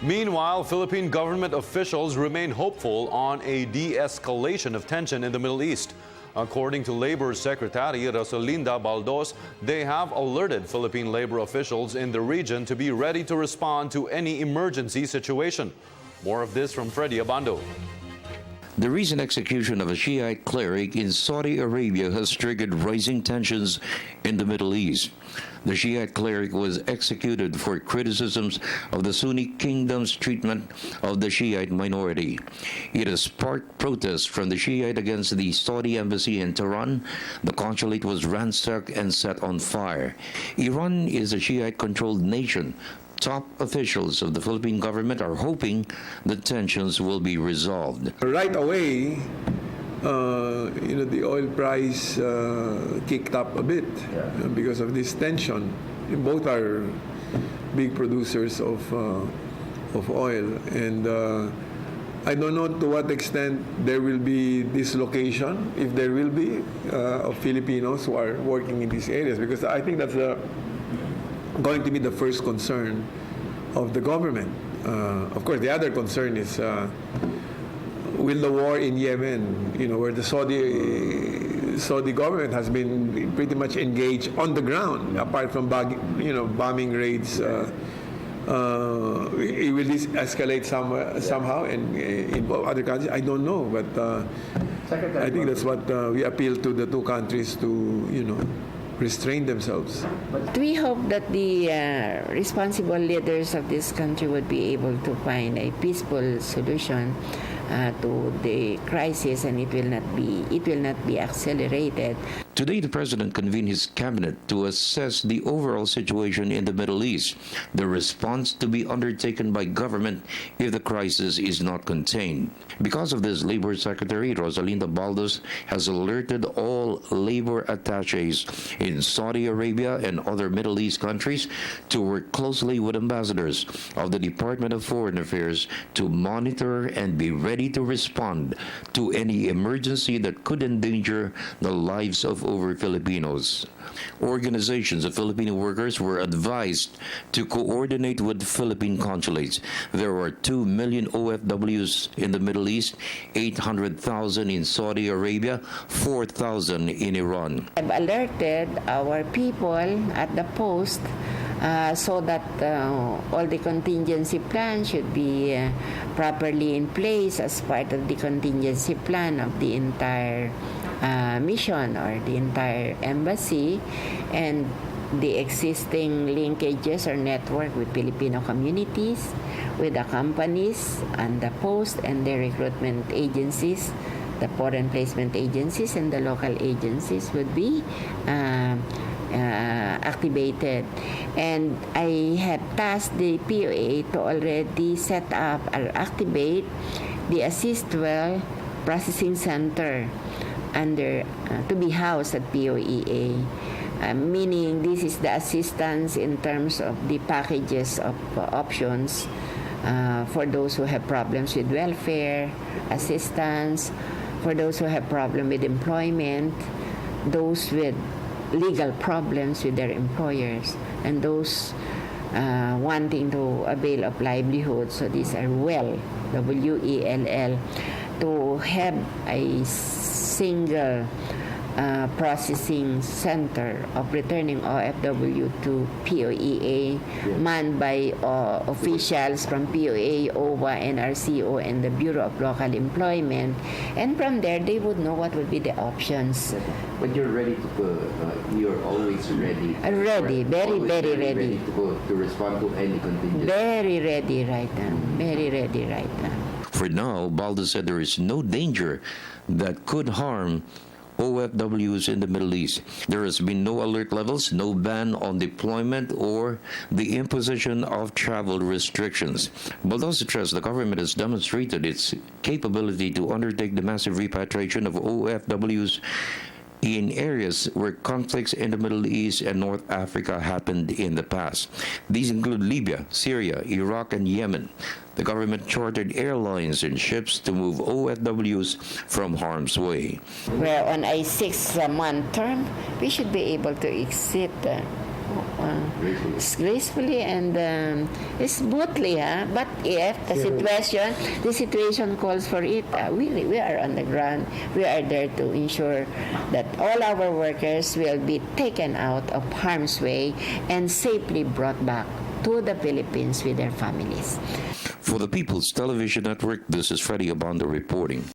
Meanwhile, Philippine government officials remain hopeful on a de-escalation of tension in the Middle East. According to Labor Secretary Rosalinda Baldos, they have alerted Philippine labor officials in the region to be ready to respond to any emergency situation. More of this from Freddie Abando. The recent execution of a Shiite cleric in Saudi Arabia has triggered rising tensions in the Middle East. The Shiite cleric was executed for criticisms of the Sunni kingdom's treatment of the Shiite minority. It has sparked protests from the Shiite against the Saudi embassy in Tehran. The consulate was ransacked and set on fire. Iran is a Shiite-controlled nation. Top officials of the Philippine government are hoping the tensions will be resolved. Right away, the oil price kicked up a bit because of this tension. Both are big producers of oil, and I don't know to what extent there will be dislocation, if there will be, of Filipinos who are working in these areas, because I think that's going to be the first concern of the government. Of course, the other concern is will the war in Yemen, where the Saudi government has been pretty much engaged on the ground, apart from bombing raids. Will this escalate somehow and involve other countries? I don't know, but I think that's what we appeal to the two countries to, restrain themselves. We hope that the responsible leaders of this country would be able to find a peaceful solution to the crisis, and it will not be accelerated. Today, the President convened his cabinet to assess the overall situation in the Middle East, the response to be undertaken by government if the crisis is not contained. Because of this, Labor Secretary Rosalinda Baldos has alerted all labor attaches in Saudi Arabia and other Middle East countries to work closely with ambassadors of the Department of Foreign Affairs to monitor and be ready to respond to any emergency that could endanger the lives of over Filipinos. Organizations of Filipino workers were advised to coordinate with Philippine consulates. There are 2 million OFWs in the Middle East, 800,000 in Saudi Arabia, 4,000 in Iran. I've alerted our people at the post so that all the contingency plans should be properly in place as part of the contingency plan of the entire mission or the entire embassy, and the existing linkages or network with Filipino communities, with the companies and the post and the recruitment agencies, the foreign placement agencies and the local agencies would be activated. And I have tasked the POA to already set up or activate the Assist Well Processing Center to be housed at POEA, meaning this is the assistance in terms of the packages of options for those who have problems with welfare, assistance, for those who have problem with employment, those with legal problems with their employers, and those wanting to avail of livelihood. So these are WELL, W-E-L-L, to have a single processing center of returning OFW to POEA, manned by officials from POA, OWA, NRCO, and the Bureau of Local Employment. And from there, they would know what would be the options. But you're ready to you're always ready. Ready, very ready. To respond to any contingency. Very ready right now. Very ready right now. For now, Baldo said there is no danger that could harm OFWs in the Middle East. There has been no alert levels, no ban on deployment, or the imposition of travel restrictions. Baldo stressed the government has demonstrated its capability to undertake the massive repatriation of OFWs in areas where conflicts in the Middle East and North Africa happened in the past. These include Libya, Syria, Iraq, and Yemen. The government chartered airlines and ships to move OFWs from harm's way. Where on a 6-month term, we should be able to exit gracefully and smoothly. But if the situation calls for it, we are on the ground. We are there to ensure that all our workers will be taken out of harm's way and safely brought back to the Philippines with their families. For the People's Television Network, this is Freddie Abando reporting.